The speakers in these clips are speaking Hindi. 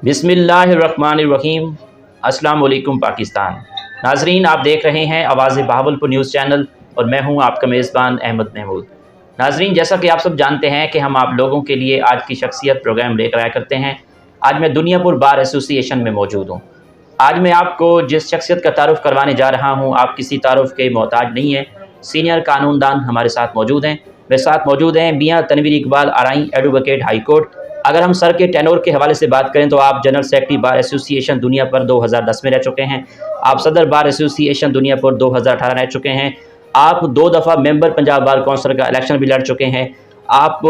बिस्मिल्लाहिर्रहमानिर्रहीम। अस्सलाम वालेकुम पाकिस्तान। नाजरीन, आप देख रहे हैं आवाज़ बहावलपुर न्यूज़ चैनल और मैं हूं आपका मेज़बान अहमद महमूद। नाजरीन, जैसा कि आप सब जानते हैं कि हम आप लोगों के लिए आज की शख्सियत प्रोग्राम लेकर आया करते हैं। आज मैं दुनियापुर बार एसोसिएशन में मौजूद हूँ। आज मैं आपको जिस शख्सियत का तारुफ़ करवाने जा रहा हूँ, आप किसी तारुफ़ के मोहताज नहीं हैं। सीनियर कानूनदान हमारे साथ मौजूद हैं। मेरे साथ मौजूद हैं मियाँ तनवीर इकबाल आरआई, एडवोकेट हाई कोर्ट। अगर हम सर के टेन्योर के हवाले से बात करें तो आप general secretary bar association Duniyapur 2010 में रह चुके हैं। आप सदर बार एसोसिएशन दुनियापुर 2018 रह चुके हैं। आप 2 दफ़ा मेंबर पंजाब बार काउंसिल का इलेक्शन भी लड़ चुके हैं। आप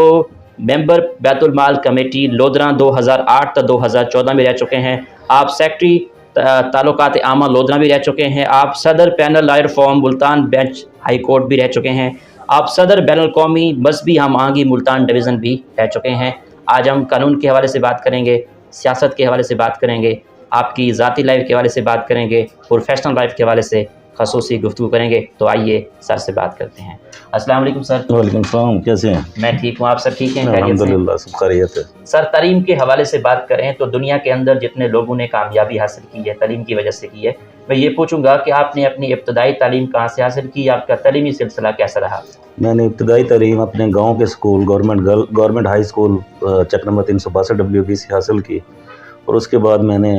मेंबर बैतुल माल कमेटी लोधरा 2008 तक 2014 में रह चुके हैं। आप सेक्रेटरी ताल्लुकात आमा लोधरा भी रह चुके हैं। आप सदर panel lawyer form Multan bench high court भी रह चुके हैं। आप सदर बैनुल कौमी मजहबी हम आहंगी मुल्तान डिवीज़न भी रह चुके हैं। आज हम कानून के हवाले से बात करेंगे, सियासत के हवाले से बात करेंगे, आपकी ज़ाती लाइफ के हवाले से बात करेंगे, प्रोफेशनल लाइफ के हवाले से खसूसी गुफ्तगू करेंगे। तो आइए सर से बात करते हैं। अस्सलाम वालेकुम सर। वालेकुम सलाम, कैसे हैं? मैं ठीक हूँ, आप सब ठीक हैं? अल्हम्दुलिल्लाह, सब खैरियत है। सर, तालीम के हवाले से बात करें तो दुनिया के अंदर जितने लोगों ने कामयाबी हासिल की है तालीम की वजह से की है, मैं ये पूछूंगा कि आपने अपनी इब्तदाई तालीम कहाँ से हासिल की, आपका तालीमी सिलसिला कैसा रहा? मैंने इब्तदाई तालीम अपने गांव के स्कूल गवर्नमेंट हाई स्कूल चक नंबर 362 WB से हासिल की और उसके बाद मैंने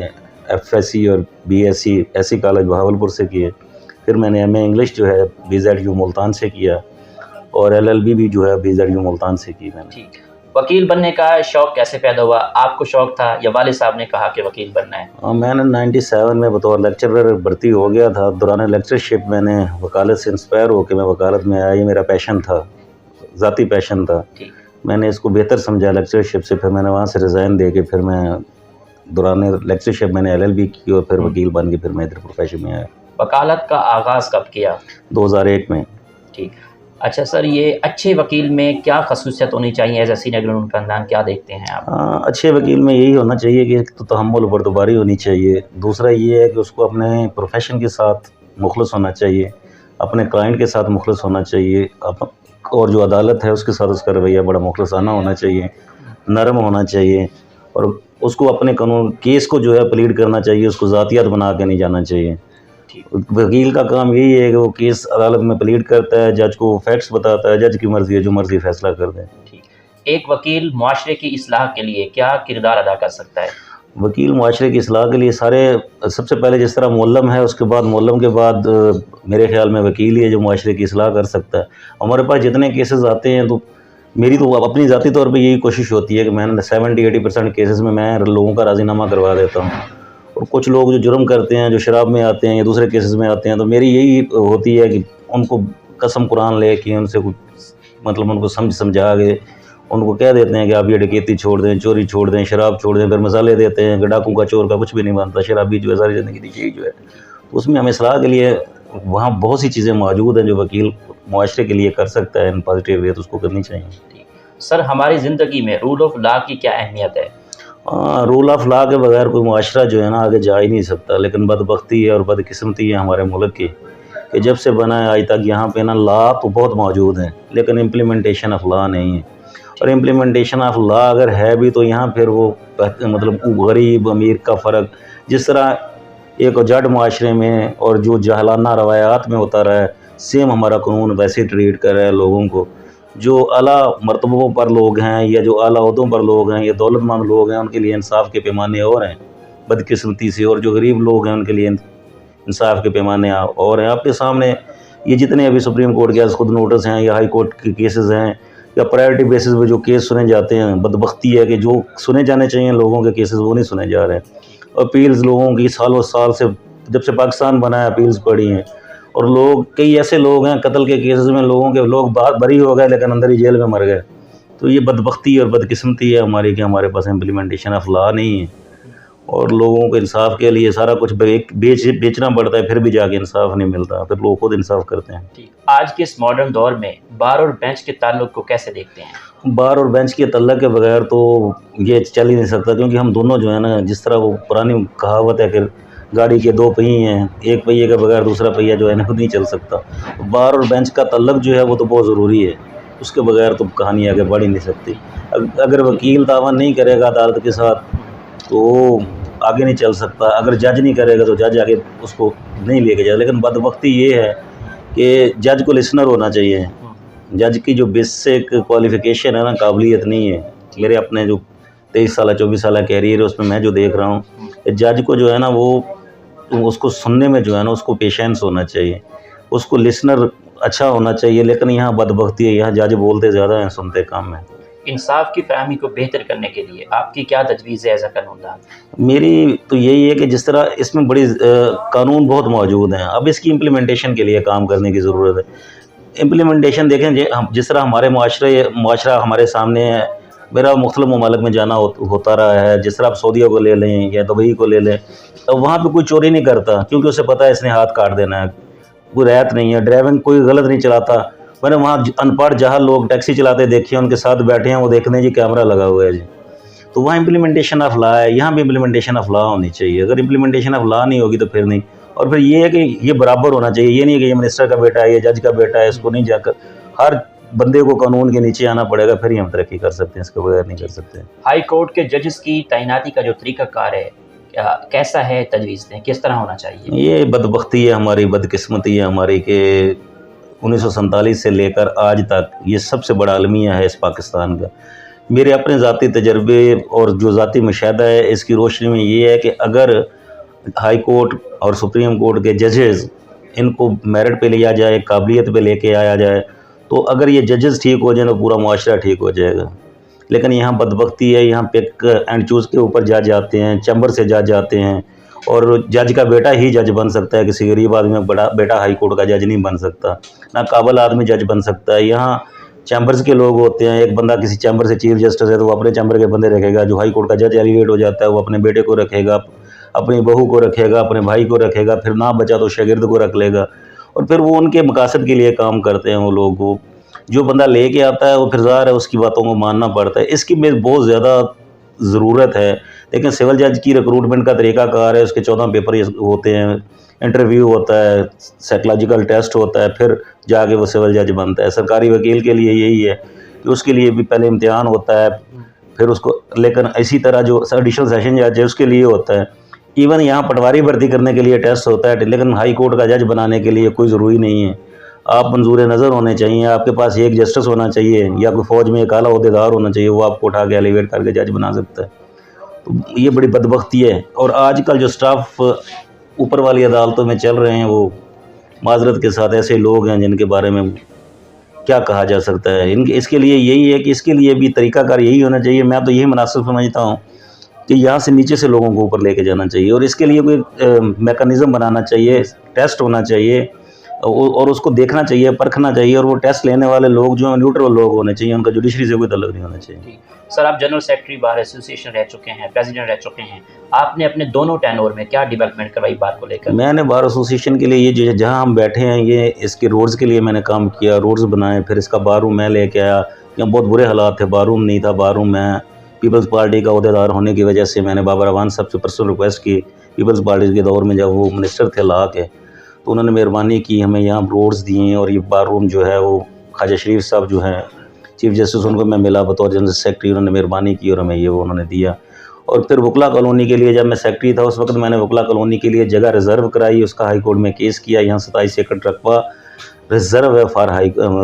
FSc और BSc ऐसी कॉलेज बहावलपुर से किए। फिर मैंने MA इंग्लिश जो है BZU मुल्तान से किया और LLB भी जो है BZU मुल्तान से की मैंने। ठीक। वकील बनने का शौक़ कैसे पैदा हुआ? आपको शौक़ था या वालिद साहब ने कहा कि वकील बनना है? मैंने 97 में बतौर लेक्चरर भर्ती हो गया था। दौरान लेक्चरशिप मैंने वकालत से इंस्पायर होकर मैं वकालत में आया। ये मेरा पैशन था, ज़ाती पैशन था। मैंने इसको बेहतर समझा लेक्चरशिप से। फिर मैंने वहाँ से रिज़ाइन दे के फिर मैं दौरान लेक्चरशिप मैंने LLB की और फिर वकील बन के फिर मैं इधर प्रोफेशन में आया। वकालत का आगाज़ कब किया? 2001 में। ठीक। अच्छा सर, ये अच्छे वकील में क्या खसूसियत होनी चाहिए? एज ए सीनियर कानून खानदान क्या देखते हैं आप? अच्छे वकील में यही होना चाहिए कि तो तहम्मुल बर्दारी होनी चाहिए। दूसरा ये है कि उसको अपने प्रोफेशन के साथ मुखलस होना चाहिए, अपने क्लाइंट के साथ मुखलस होना चाहिए, और जो अदालत है उसके साथ उसका रवैया बड़ा मुखलसाना होना चाहिए, नरम होना चाहिए और उसको अपने कानून केस को जो है प्लीड करना चाहिए, उसको ज़ातियात बना के नहीं जाना चाहिए। वकील का काम यही है कि वो केस अदालत में प्लीड करता है, जज को फैक्ट्स बताता है, जज की मर्ज़ी है, जो मर्ज़ी फैसला कर दे। एक वकील मुआशरे की इस्लाह के लिए क्या किरदार अदा कर सकता है? वकील मुआशरे की इस्लाह के लिए सबसे पहले जिस तरह मुअल्लम है, उसके बाद मुअल्लम के बाद मेरे ख्याल में वकील ही है जो मुआशरे की इस्लाह कर सकता है। हमारे पास जितने केसेस आते हैं तो मेरी तो अपनी ज़ाती तौर पे यही कोशिश होती है कि मैं 70-80% केसेस में मैं लोगों का राज़ीनामा करवा देता हूँ। और कुछ लोग जो जुर्म करते हैं, जो शराब में आते हैं या दूसरे केसेस में आते हैं, तो मेरी यही होती है कि उनको कसम कुरान ले कि उनसे कुछ मतलब उनको समझा के उनको कह देते हैं कि आप ये डकैती छोड़ दें, चोरी छोड़ दें, शराब छोड़ दें। फिर मसाले देते हैं कि डाकू का चोर का कुछ भी नहीं बनता, शराबी जो है सारी ज़िंदगी की चीज़ जो है। तो उसमें हमें सलाह के लिए वहाँ बहुत सी चीज़ें मौजूद हैं जो वकील मुआशरे के लिए कर सकता है इन पॉजिटिव वे, तो उसको करनी चाहिए। सर, हमारी ज़िंदगी में रूल ऑफ लॉ की क्या अहमियत है? रूल ऑफ लॉ के बगैर कोई मुआशरा जो है ना आगे जा ही नहीं सकता। लेकिन बदबख्ती है और बदकिस्मती है हमारे मुल्क की कि जब से बना है आज तक यहाँ पे ना लॉ तो बहुत मौजूद हैं लेकिन इम्प्लीमेंटेशन ऑफ लॉ नहीं है। और इम्प्लीमेंटेशन ऑफ लॉ अगर है भी तो यहाँ फिर वो मतलब गरीब अमीर का फ़र्क, जिस तरह एक जड़ मुआशरे में और जो जहलाना रवायात में होता रहा है, सेम हमारा कानून वैसे ट्रीट कर रहा है लोगों को। जो आला मरतबों पर लोग हैं या जो आला ओहदों पर लोग हैं या दौलतमंद लोग हैं, उनके लिए इंसाफ के पैमाने और हैं बदकिस्मती से, और जो गरीब लोग हैं उनके लिए इंसाफ के पैमाने और हैं। आपके सामने ये जितने अभी सुप्रीम कोर्ट के खुद नोटिस हैं या हाई कोर्ट के केसेस हैं या प्रायोरिटी बेसिस पे जो केस सुने जाते हैं, बदबख्ती है कि जो सुने जाने चाहिए लोगों के केसेस वो नहीं सुने जा रहे हैं। अपील्स लोगों की सालों साल से जब से पाकिस्तान बना है अपील्स पड़ी हैं और लोग कई ऐसे लोग हैं कत्ल के केसेस में लोग बाहर बरी हो गए लेकिन अंदर ही जेल में मर गए। तो ये बदबख्ती और बदकिस्मती है हमारी कि हमारे पास इम्प्लीमेंटेशन ऑफ लॉ नहीं है और लोगों को इंसाफ के लिए सारा कुछ बेचना पड़ता है, फिर भी जाके इंसाफ नहीं मिलता, फिर लोग खुद इंसाफ करते हैं। आज के इस मॉडर्न दौर में बार और बेंच के ताल्लुक को कैसे देखते हैं? बार और बेंच के तल्लक के बगैर तो ये चल ही नहीं सकता, क्योंकि हम दोनों जो है ना, जिस तरह वो पुरानी कहावत है कि गाड़ी के 2 पहिए हैं, एक पहिए के बगैर दूसरा पहिया जो है ना खुद नहीं चल सकता। तो बार और बेंच का तल्लक जो है वो तो बहुत ज़रूरी है, उसके बगैर तो कहानी आगे बढ़ ही नहीं सकती। अगर वकील तावन नहीं करेगा अदालत के साथ तो आगे नहीं चल सकता। अगर जज नहीं करेगा तो जज आगे उसको नहीं लेके जाए। लेकिन बदबख्ती ये है कि जज को लिसनर होना चाहिए। जज की जो बेसिक क्वालिफ़िकेशन है ना, काबिलियत नहीं है। मेरे अपने जो 23 साल 24 साल कैरियर है उसमें मैं जो देख रहा हूँ, जज को जो है ना वो उसको सुनने में जो है ना उसको पेशेंस होना चाहिए, उसको लिसनर अच्छा होना चाहिए। लेकिन यहाँ बदबख्ती है, यहाँ जज बोलते ज़्यादा हैं, सुनते कम हैं। इंसाफ की फराहमी को बेहतर करने के लिए आपकी क्या तजवीज़ है एज़ अ कानूनदान? मेरी तो यही है कि जिस तरह इसमें बड़ी कानून बहुत मौजूद हैं, अब इसकी इम्प्लीमेंटेशन के लिए काम करने की ज़रूरत है। इम्प्लीमेंटेशन देखें हम जिस तरह हमारे मुआशरा हमारे सामने है, मेरा मुख्तलिफ़ ममालिक में जाना होता रहा है। जिस तरह आप सऊदीया को ले लें या दुबई को ले लें, तो वहाँ पे कोई चोरी नहीं करता, क्योंकि उसे पता है इसने हाथ काट देना है। कोई रियायत नहीं है, ड्राइविंग कोई गलत नहीं चलाता। मैंने वहाँ अनपढ़ जहाँ लोग टैक्सी चलाते देखे, उनके साथ बैठे हैं, वो देखते हैं जी कैमरा लगा हुआ है जी। तो वहाँ इम्प्लीमेंटेशन ऑफ लॉ है, यहाँ भी इम्प्लीमेंटेशन ऑफ लॉ होनी चाहिए। अगर इम्प्लीमेंटेशन ऑफ लॉ नहीं होगी तो फिर नहीं। और फिर ये है कि ये बराबर होना चाहिए। ये नहीं है कि ये मिनिस्टर का बेटा है, ये जज का बेटा है, इसको नहीं जाकर हर बंदे को कानून के नीचे आना पड़ेगा, फिर ही हम तरक्की कर सकते हैं, इसके बगैर नहीं कर सकते। हाई कोर्ट के जजेस की तैनाती का जो तरीक़ाकार है कैसा है, तजवीज़ दें, किस तरह होना चाहिए? ये बदबख्ती है हमारी, बदकिस्मती है हमारी कि 1947 से लेकर आज तक ये सबसे बड़ा अलमिया है इस पाकिस्तान का। मेरे अपने ज़ाती तजर्बे और जो ज़ाती मुशाहदा है, इसकी रोशनी में ये है कि अगर हाई कोर्ट और सुप्रीम कोर्ट के जजेस इनको मेरिट पे लिया जाए, काबिलियत पे लेके आया जाए, तो अगर ये जजेस ठीक हो जाए तो पूरा मुआशरा ठीक हो जाएगा। लेकिन यहाँ बदबख्ती है, यहाँ पिक एंड चूज़ के ऊपर जज आते हैं, चैम्बर से जज आते हैं, और जज का बेटा ही जज बन सकता है। किसी गरीब आदमी का बड़ा बेटा हाई कोर्ट का जज नहीं बन सकता, ना काबिल आदमी जज बन सकता है। यहाँ चैम्बर्स के लोग होते हैं, एक बंदा किसी चैम्बर से चीफ जस्टिस है तो वो अपने चैम्बर के बंदे रखेगा। जो हाई कोर्ट का जज एलिवेट हो जाता है वो अपने बेटे को रखेगा, अपनी बहू को रखेगा, अपने भाई को रखेगा, फिर ना बचा तो शागिर्द को रख लेगा, और फिर वो उनके मकासद के लिए काम करते हैं। वो लोग को जो बंदा लेके आता है वो फिर ज़ाहिर है उसकी बातों को मानना पड़ता है। इसकी में बहुत ज़्यादा ज़रूरत है। लेकिन सिविल जज की रिक्रूटमेंट का तरीक़ाकार है, उसके 14 पेपर होते हैं, इंटरव्यू होता है, साइकोलॉजिकल टेस्ट होता है, फिर जाके वो सिविल जज बनता है। सरकारी वकील के लिए यही है कि उसके लिए भी पहले इम्तिहान होता है, फिर उसको, लेकिन इसी तरह जो एडिशनल सेशन जज है उसके लिए होता है। इवन यहाँ पटवारी भर्ती करने के लिए टेस्ट होता है, लेकिन हाई कोर्ट का जज बनाने के लिए कोई ज़रूरी नहीं है। आप मंजूर नज़र होने चाहिए, आपके पास एक जस्टिस होना चाहिए, या कोई फ़ौज में एक आला ओहदेदार होना चाहिए, वो आपको उठा के एलिवेट करके जज बना सकता है। तो ये बड़ी बदबख्ती है। और आजकल जो स्टाफ ऊपर वाली अदालतों में चल रहे हैं, वो माजरत के साथ ऐसे लोग हैं जिनके बारे में क्या कहा जा सकता है। इनके इसके लिए यही है कि इसके लिए भी तरीक़ाकार यही होना चाहिए। मैं तो यही मुनासिब समझता हूँ कि यहाँ से नीचे से लोगों को ऊपर लेके जाना चाहिए, और इसके लिए कोई मैकेनिज़्म बनाना चाहिए, टेस्ट होना चाहिए, और उसको देखना चाहिए, परखना चाहिए, और वो टेस्ट लेने वाले लोग जो हैं न्यूट्रल लोग होने चाहिए, उनका जुडिशरी से कोई तल्लुक नहीं होना चाहिए। सर, आप जनरल सेक्रेटरी बार एसोसिएशन रह चुके हैं, प्रेसिडेंट रह चुके हैं, आपने अपने दोनों टेन्योर में क्या डेवलपमेंट करवाई बार को लेकर? मैंने बार एसोसिएशन के लिए ये जो जहाँ हम बैठे हैं, ये इसके रोड्स के लिए मैंने काम किया, रोड्स बनाए, फिर इसका बारूम मैं लेके आया। यहाँ बहुत बुरे हालात थे, बारूम नहीं था। बारूम मैं पीपल्स पार्टी का अहदेदार होने की वजह से मैंने बाबर अवान साहब से पर्सनल रिक्वेस्ट की। पीपल्स पार्टी के दौर में जब वो मिनिस्टर थे ला के, तो उन्होंने मेहरबानी की, हमें यहाँ रोड्स दिए, और ये बारूम जो है वो ख्वाजा शरीफ साहब जो हैं चीफ जस्टिस, उनको मैं मिला बतौर जनरल सेक्रेटरी, उन्होंने मेहरबानी की और हमें ये वो उन्होंने दिया। और फिर वकला कॉलोनी के लिए जब मैं सेक्रेटरी था उस वक्त मैंने वकला कॉलोनी के लिए जगह रिज़र्व कराई, उसका हाई कोर्ट में केस किया। यहाँ 27 एकड़ रकबा रिज़र्व है फॉर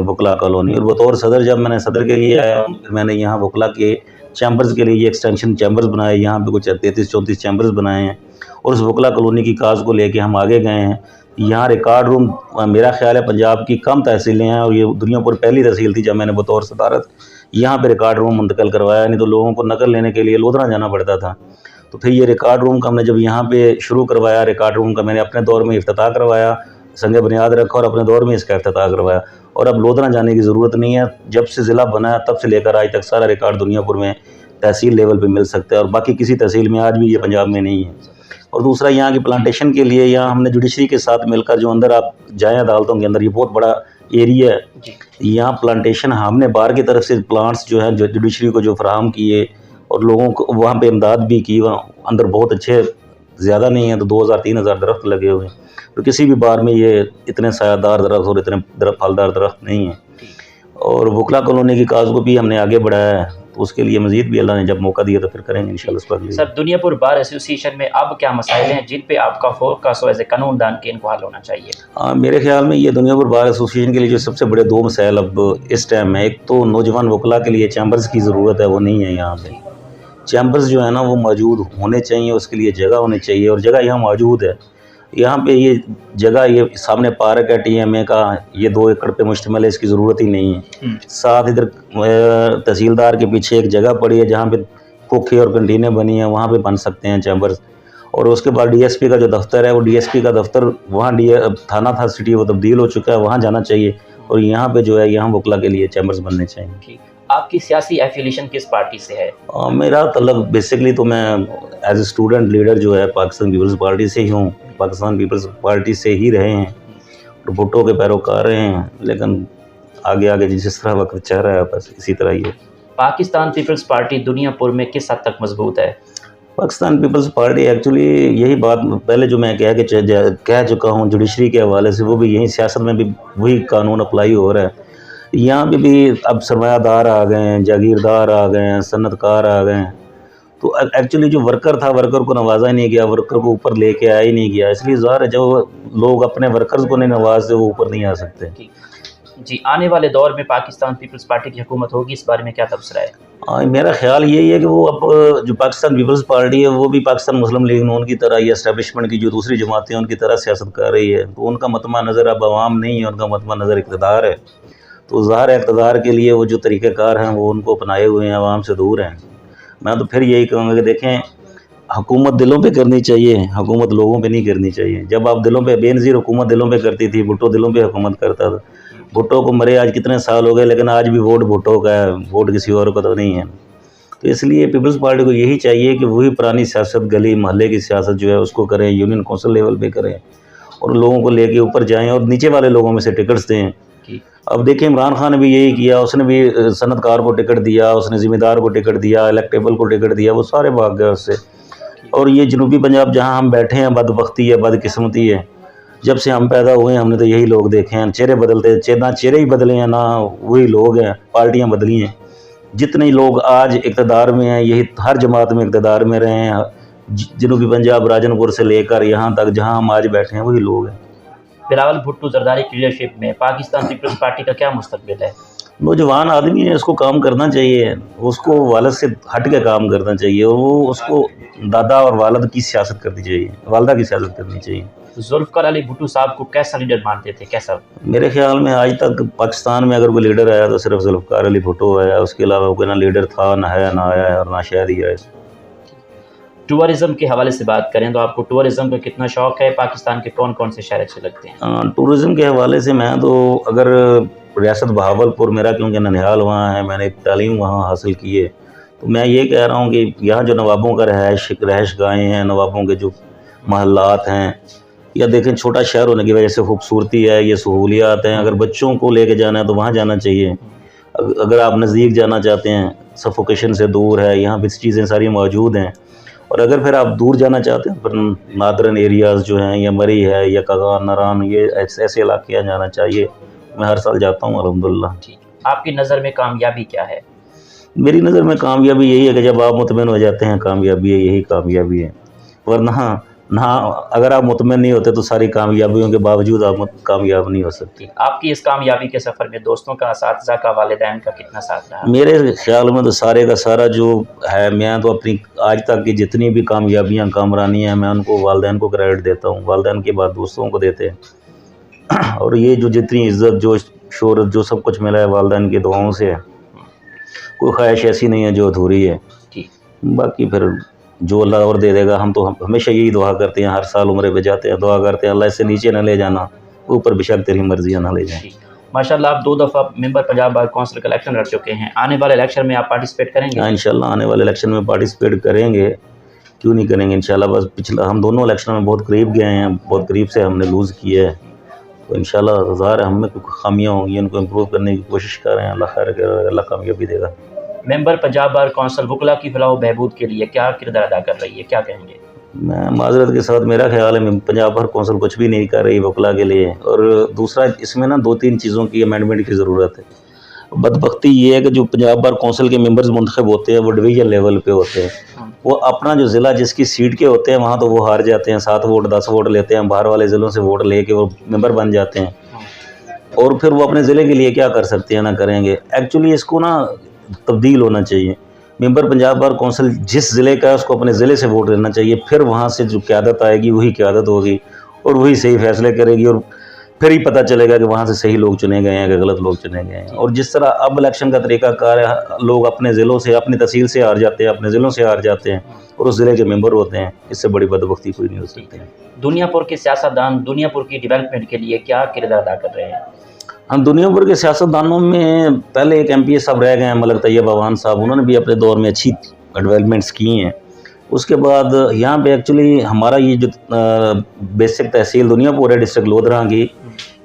वकला कॉलोनी। और बतौर सदर जब मैंने सदर के लिए आया, मैंने यहाँ वकला के चैम्बर्स के लिए ये एक्सटेंशन चैम्बर्स बनाए, यहाँ पे कुछ 33-34 चैम्बर्स बनाए हैं, और उस वकला कॉलोनी की काज को लेके हम आगे गए हैं। यहाँ रिकॉर्ड रूम, मेरा ख्याल है पंजाब की कम तहसीलें हैं, और ये दुनिया पर पहली तहसील थी जब मैंने बतौर सदारत यहाँ पे रिकॉर्ड रूम मुंतकिल करवाया। नहीं तो लोगों को नकल लेने के लिए लोधरा जाना पड़ता था। तो फिर ये रिकॉर्ड रूम का हमने जब यहाँ पे शुरू करवाया, रिकॉर्ड रूम का मैंने अपने दौर में इफ्तिताह करवाया, संग बुनियाद रखा, और अपने दौर में इसका इफ्तिताह करवाया। और अब लोधरा जाने की ज़रूरत नहीं है। जब से ज़िला बना है तब से लेकर आज तक सारा रिकॉर्ड दुनियापुर में तहसील लेवल पे मिल सकता है, और बाकी किसी तहसील में आज भी ये पंजाब में नहीं है। और दूसरा, यहाँ की प्लांटेशन के लिए यहाँ हमने जुडिशरी के साथ मिलकर, जो अंदर आप जाएँ अदालतों के अंदर, ये बहुत बड़ा एरिया है, यहाँ प्लांटेशन हमने बाहर की तरफ से प्लांट्स जो है जुडिशरी को जो फराहम किए, और लोगों को वहाँ पे इमदाद भी की। वहाँ अंदर बहुत अच्छे, ज़्यादा नहीं है तो 2000-3000 दरख्त लगे हुए हैं, तो किसी भी बार में ये इतने सायादार दरख्त और इतने फलदार दरख्त नहीं है। और वकला कॉलोनी की काज को भी हमने आगे बढ़ाया है। तो उसके लिए मज़ीद भी अल्लाह ने जब मौका दिया तो फिर करेंगे इंशाल्लाह। सर, दुनियापुर बार एसोसिएशन में अब क्या मसाइल हैं जिन पे आपका फोकस हो एज ए कानूनदान के इनको हल होना चाहिए? हाँ, मेरे ख्याल में ये दुनियापुर बार एसोसिएशन के लिए जो सबसे बड़े दो मसाइल अब इस टाइम में, एक तो नौजवान वकला के लिए चैम्बर्स की ज़रूरत है, वो नहीं है यहाँ पे। चैम्बर्स जो है ना वो मौजूद होने चाहिए, उसके लिए जगह होनी चाहिए और जगह यहाँ मौजूद है। यहाँ पे ये जगह, ये सामने पार्क है TMA का, ये 2 एकड़ पे मुश्तमिल है, इसकी ज़रूरत ही नहीं है। साथ इधर तहसीलदार के पीछे एक जगह पड़ी है जहाँ पे खोखे और कंटीनें बनी हैं, वहाँ पे बन सकते हैं चैम्बर्स। और उसके बाद DSP का जो दफ्तर है, वो DSP का दफ्तर वहाँ थाना था सिटी, वो तब्दील हो चुका है, वहाँ जाना चाहिए। और यहाँ पे जो है यहाँ वकला के लिए चैम्बर्स बनने चाहिए। आपकी सियासी एफिलिएशन किस पार्टी से है? मेरा तल्लुक बेसिकली तो मैं एज ए स्टूडेंट लीडर जो है पाकिस्तान पीपल्स पार्टी से ही हूँ। पाकिस्तान पीपल्स पार्टी से ही रहे हैं और भुट्टो के पैरोकार रहे हैं, लेकिन आगे आगे जिस तरह वक्त चाह रहा है बस इसी तरह ही है। पाकिस्तान पीपल्स पार्टी दुनियापुर में किस हद तक मजबूत है? पाकिस्तान पीपल्स पार्टी एक्चुअली, यही बात पहले जो मैं कह चुका हूँ जुडिशरी के हवाले से, वो भी यही सियासत में भी वही कानून अप्लाई हो रहा है। यहाँ पे भी अब सरमायादार आ गए हैं, जागीरदार आ गए हैं, सन्नतकार आ गए हैं। तो एक्चुअली जो वर्कर था, वर्कर को नवाजा ही नहीं गया, वर्कर को ऊपर लेके आया ही नहीं गया। इसलिए ज़ाहिर है जब लोग अपने वर्कर्स को नहीं नवाजते वो ऊपर नहीं आ सकते। जी, आने वाले दौर में पाकिस्तान पीपल्स पार्टी की हुकूमत होगी, इस बारे में क्या तबसरा है? मेरा ख्याल यही है कि वो अब जो पाकिस्तान पीपल्स पार्टी है वो भी पाकिस्तान मुस्लिम लीग नून की तरह या एस्टेब्लिशमेंट की जो दूसरी जमातें हैं उनकी तरह सियासत कर रही है। तो उनका मतमा नज़र अब अवाम नहीं है, उनका मतमा नज़र इक़्तिदार है। तो ज़ाहिर है इक़्तिदार के लिए वो जो तरीक़ेकार हैं वो उनको अपनाए हुए हैं, अवाम से दूर हैं। मैं तो फिर यही कहूँगा कि देखें, हुकूमत दिलों पे करनी चाहिए, हुकूमत लोगों पे नहीं करनी चाहिए। जब आप दिलों पे, बेनज़ीर हुकूमत दिलों पे करती थी, भुट्टो दिलों पे हुकूमत करता था। भुट्टो को मरे आज कितने साल हो गए, लेकिन आज भी वोट भुट्टो का है, वोट किसी और का तो नहीं है। तो इसलिए पीपल्स पार्टी को यही चाहिए कि वही पुरानी सियासत, गली मोहल्ले की सियासत जो है उसको करें, यूनियन कौंसिल लेवल पे करें और लोगों को लेके ऊपर जाएँ और नीचे वाले लोगों में से टिकट्स दें। अब देखिए इमरान खान ने भी यही किया, उसने भी सनतकार को टिकट दिया, उसने ज़िम्मेदार को टिकट दिया, इलेक्टेबल को टिकट दिया, वो सारे भाग गए उससे। और ये जनूबी पंजाब जहाँ हम बैठे हैं, बदबख्ती है, बदकिस्मती है। जब से हम पैदा हुए हैं हमने तो यही लोग देखे हैं, चेहरे बदलते, ना चेहरे ही बदले हैं, ना वही लोग हैं, पार्टियाँ बदली हैं। जितने लोग आज इक़्तिदार में हैं, यही हर जमात में इक़्तिदार में रहे हैं, जनूबी पंजाब राजनपुर से लेकर यहाँ तक जहाँ हम आज बैठे हैं वही लोग हैं। बिलावल भुट्टो ज़रदारी की लीडरशिप में पाकिस्तान पीपल्स पार्टी का क्या मुस्तकबिल है? नौजवान आदमी है, उसको काम करना चाहिए, उसको वालद से हट के काम करना चाहिए और वो उसको दादा और वालद की सियासत करनी चाहिए, वालदा की सियासत करनी चाहिए। जुल्फ़िकार अली भुट्टो साहब को कैसा लीडर मानते थे, कैसा? मेरे ख्याल में आज तक पाकिस्तान में अगर कोई लीडर आया तो सिर्फ जुल्फ़िकार अली भुट्टो आया, उसके अलावा कोई ना लीडर था, ना है, ना आया है और ना शायद ही आए। टूरिज़्म के हवाले से बात करें तो आपको टूरिज़्म का कितना शौक़ है? पाकिस्तान के कौन कौन से शहर अच्छे लगते हैं? टूरिज़्म के हवाले से मैं तो, अगर रियासत बहावलपुर मेरा, क्योंकि ननिहाल वहाँ है, मैंने तालीम वहाँ हासिल की है, तो मैं ये कह रहा हूँ कि यहाँ जो नवाबों का रहायश गाहें हैं, नवाबों के जो महल्लात हैं, या देखें छोटा शहर होने की वजह से खूबसूरती है, ये सहूलियात हैं। अगर बच्चों को लेके जाना है तो वहाँ जाना चाहिए। अगर आप नज़दीक जाना चाहते हैं, सफोकेशन से दूर है, यहाँ भी चीज़ें सारी मौजूद हैं। और अगर फिर आप दूर जाना चाहते हैं, फिर नादरन एरियाज़ जो हैं, या मरी है, या कगान, नरान, ये ऐसे इलाके यहाँ जाना चाहिए। मैं हर साल जाता हूँ अल्हम्दुलिल्लाह। आपकी नज़र में कामयाबी क्या है? मेरी नज़र में कामयाबी यही है कि जब आप मुतमिन हो जाते हैं, कामयाबी है, यही कामयाबी है। वरना अगर आप मुतमिन नहीं होते तो सारी कामयाबियों के बावजूद आप कामयाब नहीं हो सकती। आपकी इस कामयाबी के सफ़र में दोस्तों का, असातिज़ा का, वालिदैन का कितना साथ रहा? मेरे ख्याल में तो सारे का सारा जो है, मैं तो अपनी आज तक की जितनी भी कामयाबियाँ, कामरानी हैं, मैं उनको वालिदैन को क्रेडिट देता हूँ। वालिदैन के बाद दोस्तों को देते हैं। और ये जो जितनी इज़्ज़त, जो शोहरत, जो सब कुछ मिला है वालिदैन की दुआओं से है। कोई ख्वाहिश ऐसी नहीं है जो अधूरी है। बाकी फिर जो अल्लाह और दे देगा। हम तो हमेशा यही दुआ करते हैं, हर साल उम्रे पे जाते हैं, दुआ करते हैं अल्लाह इससे नीचे ना ले जाना, ऊपर बेशक तेरी मर्जियाँ ना ले जाए। माशाल्लाह, आप 2 दफ़ा मेंबर पंजाब बार कौंसिल का इलेक्शन लड़ चुके हैं। आने वाले इलेक्शन में आप पार्टिसिपेट करेंगे? हाँ, इंशाल्लाह आने वाले इलेक्शन में पार्टिसिपेट करेंगे, क्यों नहीं करेंगे इंशाल्लाह। बस पिछला हम दोनों इलेक्शन में बहुत करीब गए हैं, बहुत करीब से हमने लूज़ किया है। तो इंशाल्लाह ज़ाहिर है हम में कुछ खामियाँ होंगी, उनको इम्प्रूव करने की कोशिश कर रहे हैं। अल्लाह खैर करेगा, अल्लाह कामयाबी देगा। मेंबर पंजाब बार कौंसिल वकला की फलाह बहबूद के लिए क्या किरदार अदा कर रही है, क्या कहेंगे? मैं माजरत के साथ, मेरा ख्याल है पंजाब बार कौंसिल कुछ भी नहीं कर रही वकला के लिए। और दूसरा, इसमें ना 2-3 चीज़ों की अमेंडमेंट की ज़रूरत है। बदबख्ती ये है कि जो पंजाब बार कौंसिल के मेंबर्स मुंतखब होते हैं वो डिवीजन लेवल पे होते हैं। वो अपना जो ज़िला जिसकी सीट के होते हैं वहाँ तो वो हार जाते हैं, 7 वोट 10 वोट लेते हैं, बाहर वाले ज़िलों से वोट लेके वो मेंबर बन जाते हैं और फिर वो अपने ज़िले के लिए क्या कर सकते हैं ना करेंगे। एक्चुअली इसको ना तब्दील होना चाहिए। मेंबर पंजाब बार कौंसिल जिस ज़िले का है उसको अपने ज़िले से वोट लेना चाहिए, फिर वहाँ से जो क़यादत आएगी वही क़यादत होगी और वही सही फैसले करेगी और फिर ही पता चलेगा कि वहाँ से सही लोग चुने गए हैं कि गलत लोग चुने गए हैं। और जिस तरह अब इलेक्शन का तरीक़ाकार है, लोग अपने ज़िलों से अपनी तहसील से हार जाते हैं, अपने ज़िलों से हार जाते हैं और उस ज़िले के मेंबर होते हैं। इससे बड़ी बदबख्ती कोई नहीं हो सकती है। दुनियापुर के सियासतदान दुनियापुर की डेवलपमेंट के लिए क्या किरदार अदा कर रहे हैं? हाँ, दुनियापुर के सियासतदानों में पहले एक MPA साहब रह गए हैं, मलक तैयब अवान साहब, उन्होंने भी अपने दौर में अच्छी डेवलपमेंट्स की हैं। उसके बाद यहाँ पे एक्चुअली हमारा ये जो बेसिक तहसील दुनियापुर है डिस्ट्रिक्ट लोधरा की,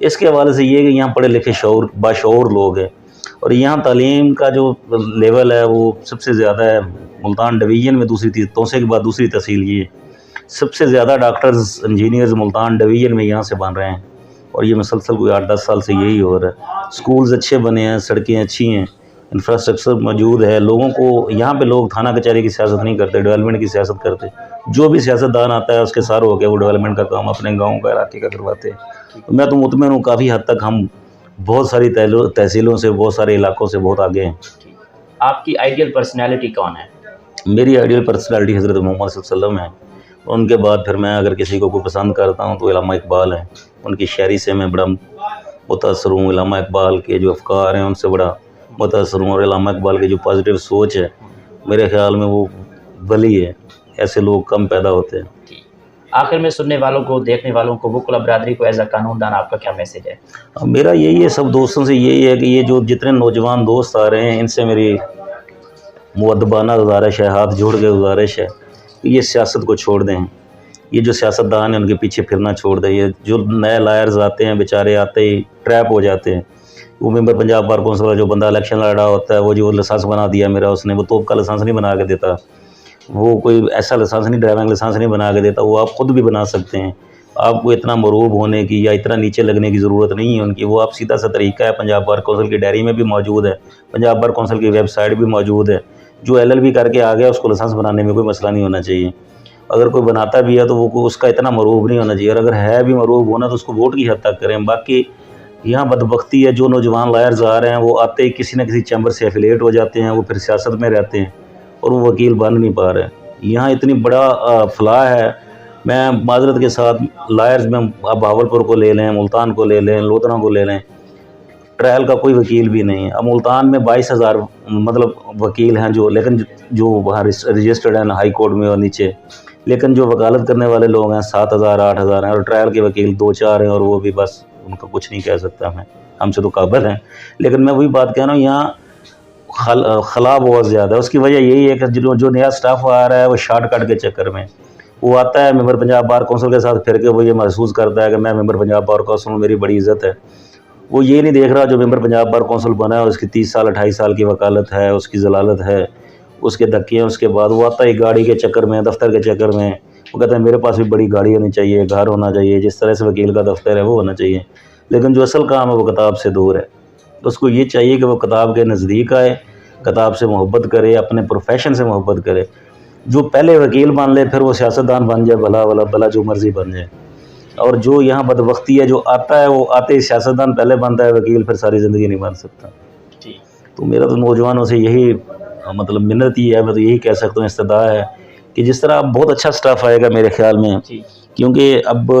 इसके हवाले से ये है कि यहाँ पढ़े लिखे बाशऊर लोग हैं और यहाँ तालीम का जो लेवल है वो सबसे ज़्यादा है। मुल्तान डिवीज़न में तोसे के बाद दूसरी तहसील ये है। सबसे ज़्यादा डॉक्टर्स इंजीनियर्स मुल्तान डिवीज़न में यहाँ से बन रहे हैं और ये मुसलसल कोई 8-10 साल से यही हो रहा है। स्कूल्स अच्छे बने हैं, सड़कें अच्छी हैं, इंफ्रास्ट्रक्चर मौजूद है। लोगों को यहाँ पे लोग थाना कचहरी की सियासत नहीं करते, डेवलपमेंट की सियासत करते। जो भी सियासतदान आता है उसके सार हो के वो डेवलपमेंट का काम अपने गाँव का इलाके का करवाते हैं। तो मैं तो मुतमिन हूँ, काफ़ी हद तक हम बहुत सारी तहसीलों से, बहुत सारे इलाकों से बहुत आगे हैं। आपकी आइडियल पर्सनैलिटी कौन है? मेरी आइडियल पर्सनैलिटी हज़रत मोहम्मद सल्लल्लाहु अलैहि वसल्लम है। उनके बाद फिर मैं अगर किसी को पसंद करता हूँ तो इल्लामा इकबाल हैं। उनकी शायरी से मैं बड़ा मुतासर हूँ। इल्लामा इकबाल के जो अफ़कार हैं उनसे बड़ा मुतासर हूँ और इल्लामा इकबाल की जो पॉजिटिव सोच है मेरे ख़्याल में वो वली है। ऐसे लोग कम पैदा होते हैं। आखिर में सुनने वालों को, देखने वालों को, वकुला बरादरी को एज अ कानूनदान आपका क्या मैसेज है? मेरा यही है, सब दोस्तों से यही है कि ये जो जितने नौजवान दोस्त आ रहे हैं इनसे मेरी मुअद्दबाना गुजारिश है, हाथ जोड़ के गुजारिश है कि ये सियासत को छोड़ दें। ये जो सियासतदान हैं उनके पीछे फिरना छोड़ दें। ये जो नए लायर्स आते हैं बेचारे आते ही ट्रैप हो जाते हैं। वो मेंबर पंजाब बार कौंसिल का जो बंदा इलेक्शन लड़ रहा होता है वो जो लाइसेंस बना दिया मेरा, उसने वो तोप का लाइसेंस नहीं बना के देता, वो कोई ऐसा लाइसेंस नहीं, ड्राइविंग लाइसेंस नहीं बना के देता। वो आप ख़ुद भी बना सकते हैं। आपको इतना मरूब होने की या इतना नीचे लगने की ज़रूरत नहीं है उनकी। वो आप सीधा सा तरीका है, पंजाब बार कौंसिल की डायरी में भी मौजूद है, पंजाब बार कौंसिल की वेबसाइट भी मौजूद है। जो LLB करके आ गया उसको लाइसेंस बनाने में कोई मसला नहीं होना चाहिए। अगर कोई बनाता भी है तो वो उसका इतना मरूब नहीं होना चाहिए, और अगर है भी मरूब होना तो उसको वोट की हद तक करें। बाकी यहाँ बदबख्ती है, जो नौजवान लायर्स आ रहे हैं वो आते ही किसी न किसी चैम्बर से एफिलेट हो जाते हैं, वो फिर सियासत में रहते हैं और वो वकील बन नहीं पा रहे हैं। यहाँ इतनी बड़ा फलाह है। मैं माजरत के साथ लायर्स में अब बहावलपुर को ले लें, मुल्तान को ले लें, लोधरा को ले लें, ट्रायल का कोई वकील भी नहीं है। अब मुल्तान में 22,000 मतलब वकील हैं लेकिन जो वहाँ रजिस्टर्ड हैं हाई कोर्ट में और नीचे, लेकिन जो वकालत करने वाले लोग हैं 7,000 8,000 हैं और ट्रायल के वकील 2-4 हैं और वो भी बस उनका कुछ नहीं कह सकता मैं, हमसे तो काबिल हैं। लेकिन मैं वही बात कह रहा हूँ, यहाँ खला बहुत ज़्यादा है। उसकी वजह यही है कि जो नया स्टाफ आ रहा है वो शॉर्टकट के चक्कर में वो आता है मेंबर पंजाब बार कौंसिल के साथ फिर के वो ये महसूस करता है कि मैं मेंबर पंजाब बार कौंसिल हूँ, मेरी बड़ी इज़्ज़त है। वो ये नहीं देख रहा जो मेंबर पंजाब बार कौंसिल बना है उसकी 30 साल 28 साल की वकालत है, उसकी जलालत है, उसके धक्के हैं। उसके बाद वो आता है गाड़ी के चक्कर में, दफ्तर के चक्कर में। वो कहता है मेरे पास भी बड़ी गाड़ी होनी चाहिए, घर होना चाहिए, जिस तरह से वकील का दफ्तर है वो होना चाहिए। लेकिन जो असल काम है वो किताब से दूर है। तो उसको ये चाहिए कि वो किताब के नज़दीक आए, किताब से मोहब्बत करे, अपने प्रोफेशन से मोहब्बत करे। जो पहले वकील बन ले फिर वो सियासतदान बन जाए, भला जो मर्ज़ी बन जाए। और जो यहाँ बदबख्ती है, जो आता है वो आते ही सियासतदान पहले बनता है, वकील फिर सारी ज़िंदगी नहीं बन सकता। तो मेरा तो नौजवानों से यही मतलब मिन्नत ही है, मैं तो यही कह सकता हूँ, इस्तदा है कि जिस तरह अब बहुत अच्छा स्टाफ आएगा मेरे ख्याल में, क्योंकि अब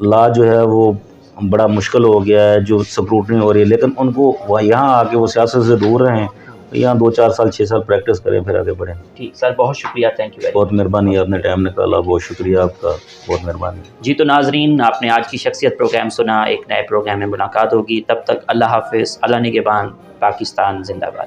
ला जो है वो बड़ा मुश्किल हो गया है, जो स्क्रूटनी हो रही है। लेकिन उनको वह यहाँ आके वो सियासत से दूर रहें, यहाँ 2-4 साल 6 साल प्रैक्टिस करें फिर आगे बढ़ें। ठीक सर, बहुत शुक्रिया, थैंक यू। बहुत मेहरबानी, आपने टाइम निकाला, बहुत शुक्रिया आपका, बहुत मेहरबानी। जी तो नाजरीन, आपने आज की शख्सियत प्रोग्राम सुना। एक नए प्रोग्राम में मुलाकात होगी, तब तक अल्लाह हाफिज़, अल्लाह निगहबान, पाकिस्तान जिंदाबाद।